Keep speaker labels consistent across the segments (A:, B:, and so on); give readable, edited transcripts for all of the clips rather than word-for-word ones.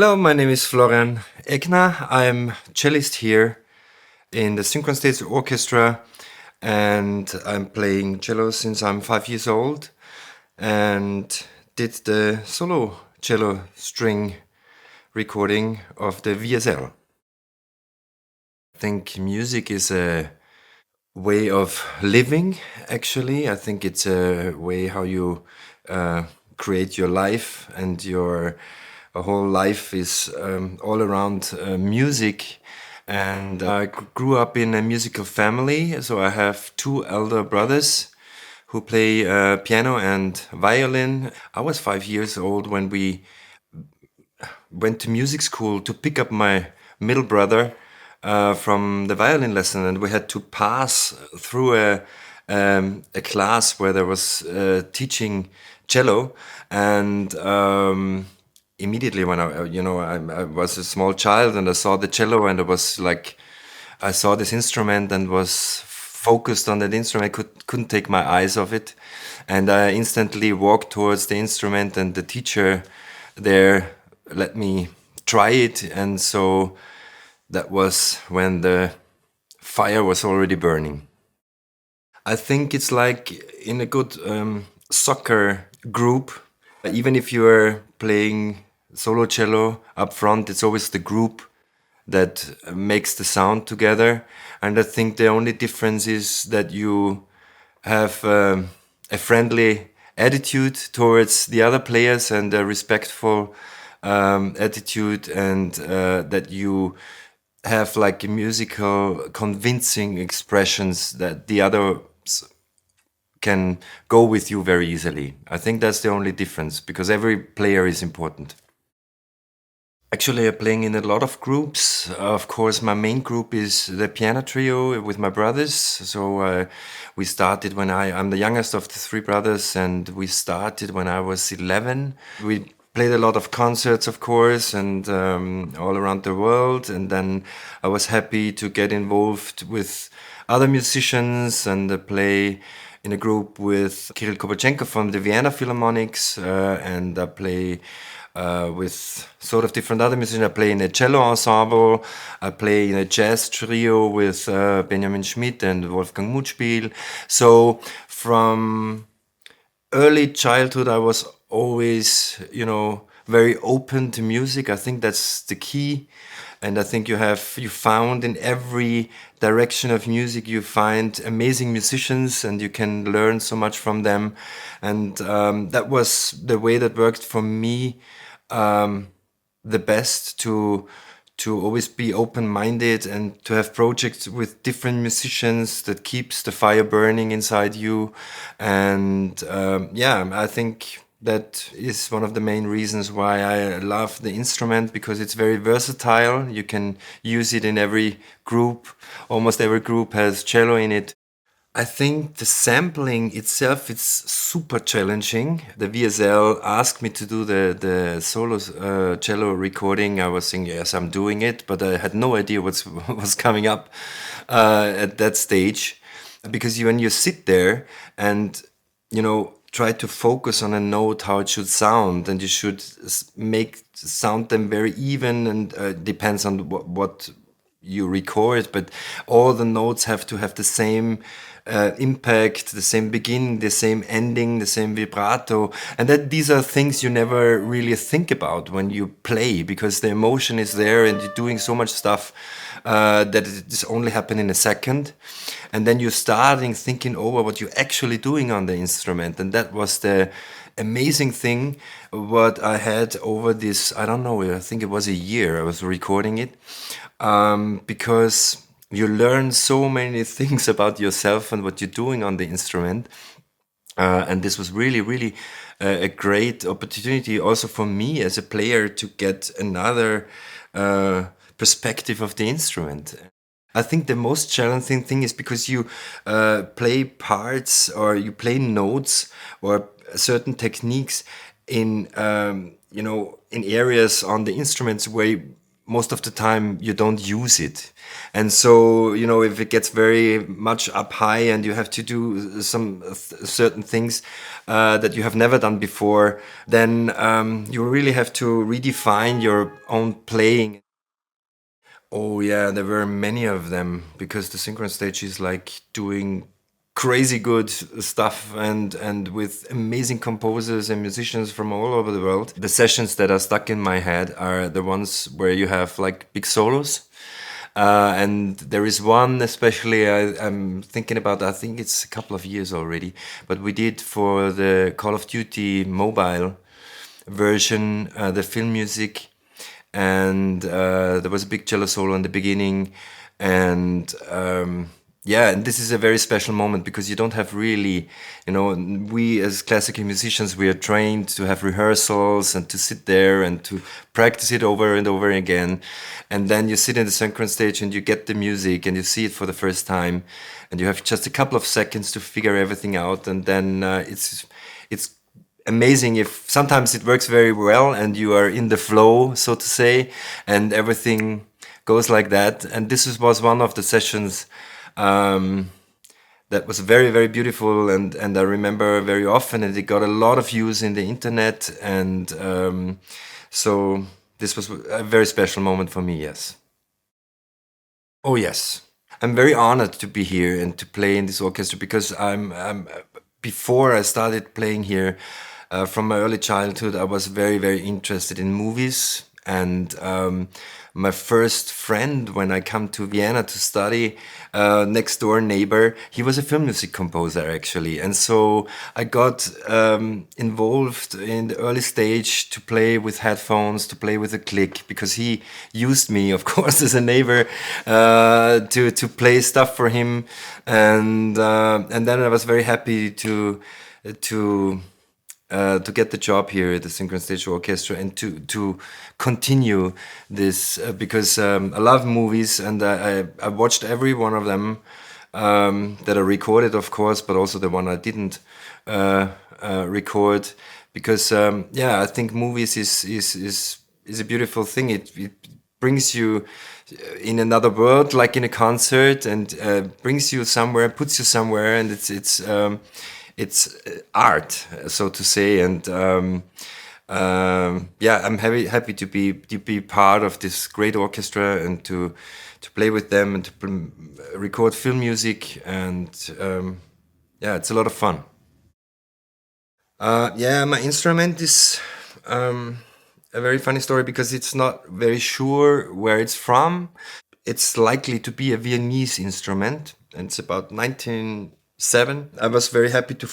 A: Hello, my name is Florian Egner. I'm cellist here in the Synchron States Orchestra, and I'm playing cello since I'm 5 years old, and did the solo cello string recording of the VSL. I think music is a way of living, actually. I think it's a way how you create your life, and your whole life is all around music. And I grew up in a musical family, so I have two elder brothers who play piano and violin. I was 5 years old when we went to music school to pick up my middle brother from the violin lesson, and we had to pass through a class where there was teaching cello, and immediately when I was a small child and I saw the cello, and I saw this instrument and was focused on that instrument. Couldn't take my eyes off it, and I instantly walked towards the instrument, and the teacher there let me try it, and so that was when the fire was already burning. I think it's like in a good soccer group. Even if you are playing solo cello up front, it's always the group that makes the sound together. And I think the only difference is that you have a friendly attitude towards the other players, and a respectful attitude, and that you have like musical convincing expressions that the others can go with you very easily. I think that's the only difference, because every player is important. Actually, I'm playing in a lot of groups. Of course, my main group is the piano trio with my brothers. So we started when I'm the youngest of the three brothers, and we started when I was 11. We played a lot of concerts, of course, and all around the world. And then I was happy to get involved with other musicians and play in a group with Kirill Kovalchenko from the Vienna Philharmonics, and I play with sort of different other musicians. I play in a cello ensemble. I play in a jazz trio with Benjamin Schmidt and Wolfgang Mutspiel. So from early childhood, I was always, very open to music. I think that's the key. And I think you found in every direction of music, you find amazing musicians, and you can learn so much from them. And that was the way that worked for me the best, to always be open-minded and to have projects with different musicians that keeps the fire burning inside you. And yeah, I think that is one of the main reasons why I love the instrument, because it's very versatile. You can use it in every group. Almost every group has cello in it. I think the sampling itself is super challenging. The VSL asked me to do the solo cello recording. I was saying, yes, I'm doing it, but I had no idea what's was coming up at that stage. Because when you sit there and, try to focus on a note, how it should sound, and you should make sound them very even, and depends on what you record, but all the notes have to have the same impact, the same beginning, the same ending, the same vibrato, and that these are things you never really think about when you play, because the emotion is there, and you're doing so much stuff that it just only happen in a second, and then you're starting thinking over what you're actually doing on the instrument, and that was the amazing thing what I had over this, I don't know, I think it was a year I was recording it, because you learn so many things about yourself and what you're doing on the instrument. And this was really, really a great opportunity also for me as a player to get another perspective of the instrument. I think the most challenging thing is because you play parts, or you play notes, or certain techniques in in areas on the instruments where most of the time you don't use it. And so, you know, if it gets very much up high and you have to do some certain things that you have never done before, then you really have to redefine your own playing. Oh yeah, there were many of them because the Synchron Stage is like doing crazy good stuff and with amazing composers and musicians from all over the world. The sessions that are stuck in my head are the ones where you have like big solos. And there is one especially I'm thinking about, I think it's a couple of years already, but we did for the Call of Duty mobile version, the film music, and there was a big cello solo in the beginning, and yeah, and this is a very special moment because you don't have really, you know, we as classical musicians, we are trained to have rehearsals and to sit there and to practice it over and over again, and then you sit in the Synchron Stage and you get the music and you see it for the first time, and you have just a couple of seconds to figure everything out, and then it's amazing. If sometimes it works very well and you are in the flow, so to say, and everything goes like that. And was one of the sessions that was very, very beautiful, and I remember very often, and it got a lot of views in the internet, and so this was a very special moment for me. Yes. Oh yes, I'm very honored to be here and to play in this orchestra because I'm before I started playing here, from my early childhood, I was very, very interested in movies. And my first friend, when I come to Vienna to study, next door neighbor, he was a film music composer actually. And so I got involved in the early stage to play with headphones, to play with a click, because he used me, of course, as a neighbor to play stuff for him. And then I was very happy to get the job here at the Synchron Stage Orchestra and to continue this because I love movies, and I watched every one of them that I recorded, of course, but also the one I didn't record, because yeah, I think movies is a beautiful thing. It brings you in another world, like in a concert, and brings you somewhere, puts you somewhere, and it's art, so to say, and yeah, I'm happy to be part of this great orchestra and to play with them and to record film music, and yeah, it's a lot of fun. Yeah, my instrument is a very funny story because it's not very sure where it's from. It's likely to be a Viennese instrument, and it's about 1907. I was very happy to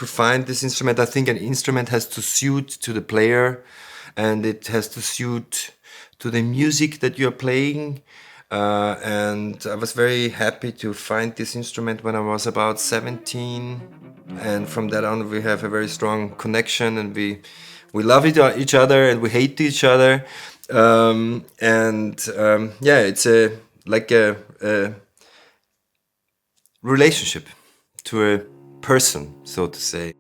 A: find this instrument. I think an instrument has to suit to the player, and it has to suit to the music that you're playing. And I was very happy to find this instrument when I was about 17. And from that on, we have a very strong connection, and we love each other and we hate each other. Yeah, it's like a relationship to a person, so to say.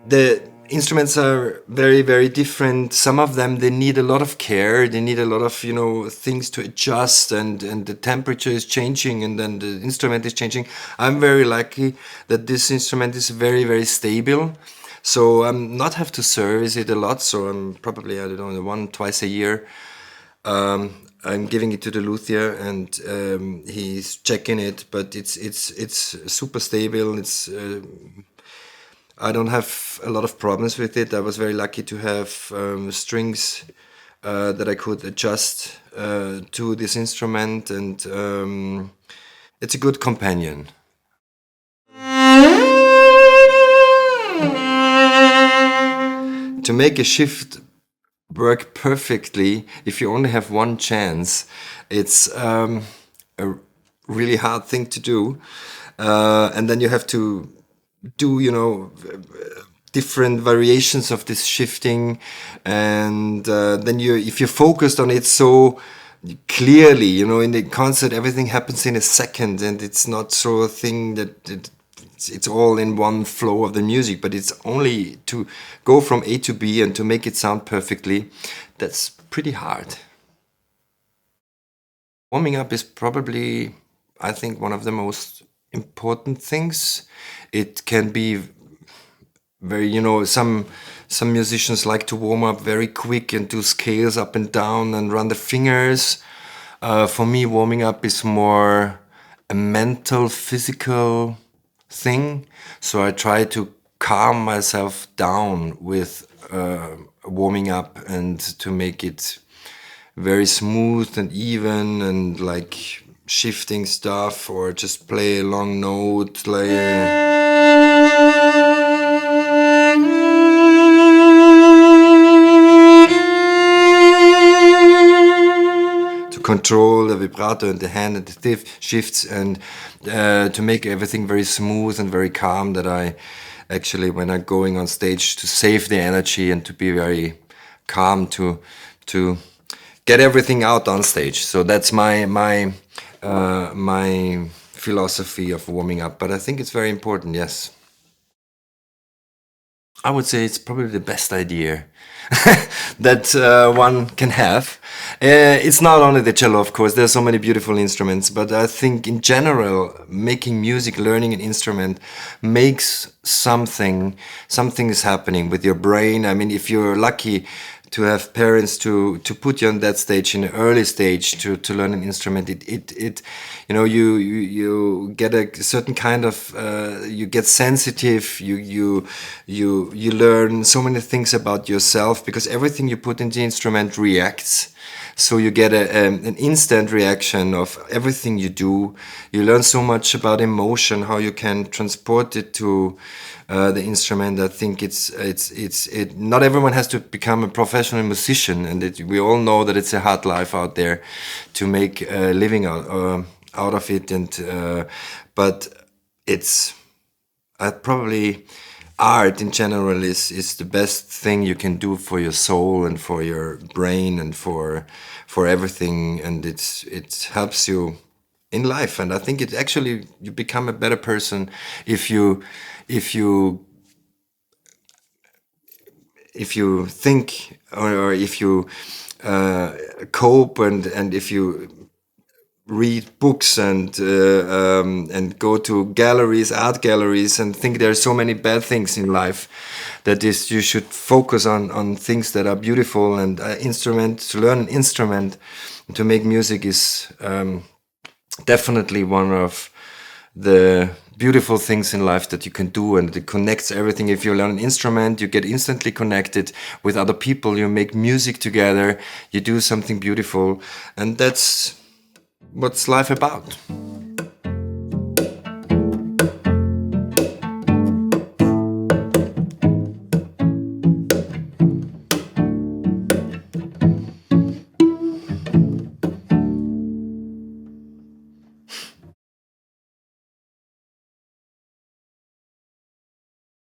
A: The instruments are very, very different. Some of them, they need a lot of care. They need a lot of, you know, things to adjust, and the temperature is changing, and then the instrument is changing. I'm very lucky that this instrument is very, very stable. So I'm not have to service it a lot. So I'm probably, I don't know, twice a year. I'm giving it to the luthier, and he's checking it. But it's super stable. I don't have a lot of problems with it. I was very lucky to have strings that I could adjust to this instrument, and it's a good companion. To make a shift work perfectly, if you only have one chance, it's a really hard thing to do. And then you have to do, you know, different variations of this shifting, and then if you're focused on it so clearly, you know, in the concert everything happens in a second, and it's not so a thing that it's all in one flow of the music, but it's only to go from A to B and to make it sound perfectly. That's pretty hard. Warming up is probably, I think, one of the most important things. It can be very, some musicians like to warm up very quick and do scales up and down and run the fingers. For me, warming up is more a mental, physical thing. So I try to calm myself down with warming up and to make it very smooth and even and like shifting stuff or just play a long note like to control the vibrato and the hand and the shifts and to make everything very smooth and very calm, that I actually, when I'm going on stage, to save the energy and to be very calm to get everything out on stage. So that's my philosophy of warming up. But I think it's very important, yes. I would say it's probably the best idea that one can have. It's not only the cello, of course. There's so many beautiful instruments, but I think in general, making music, learning an instrument makes something is happening with your brain. I mean, if you're lucky to have parents to put you on that stage in an early stage to learn an instrument, you get a certain kind of you get sensitive, you learn so many things about yourself because everything you put in the instrument reacts. So you get an instant reaction of everything you do. You learn so much about emotion, how you can transport it to the instrument. I think not everyone has to become a professional musician, and we all know that it's a hard life out there to make a living out of it. And but it's probably art in general is the best thing you can do for your soul and for your brain and for everything, and it helps you in life. And I think it actually, you become a better person if you think or if you cope and if you read books and go to galleries, art galleries, and think there are so many bad things in life, that is, you should focus on things that are beautiful. And to learn an instrument, to make music is definitely one of the beautiful things in life that you can do, and it connects everything. If you learn an instrument, you get instantly connected with other people, you make music together, you do something beautiful, and that's what's life about.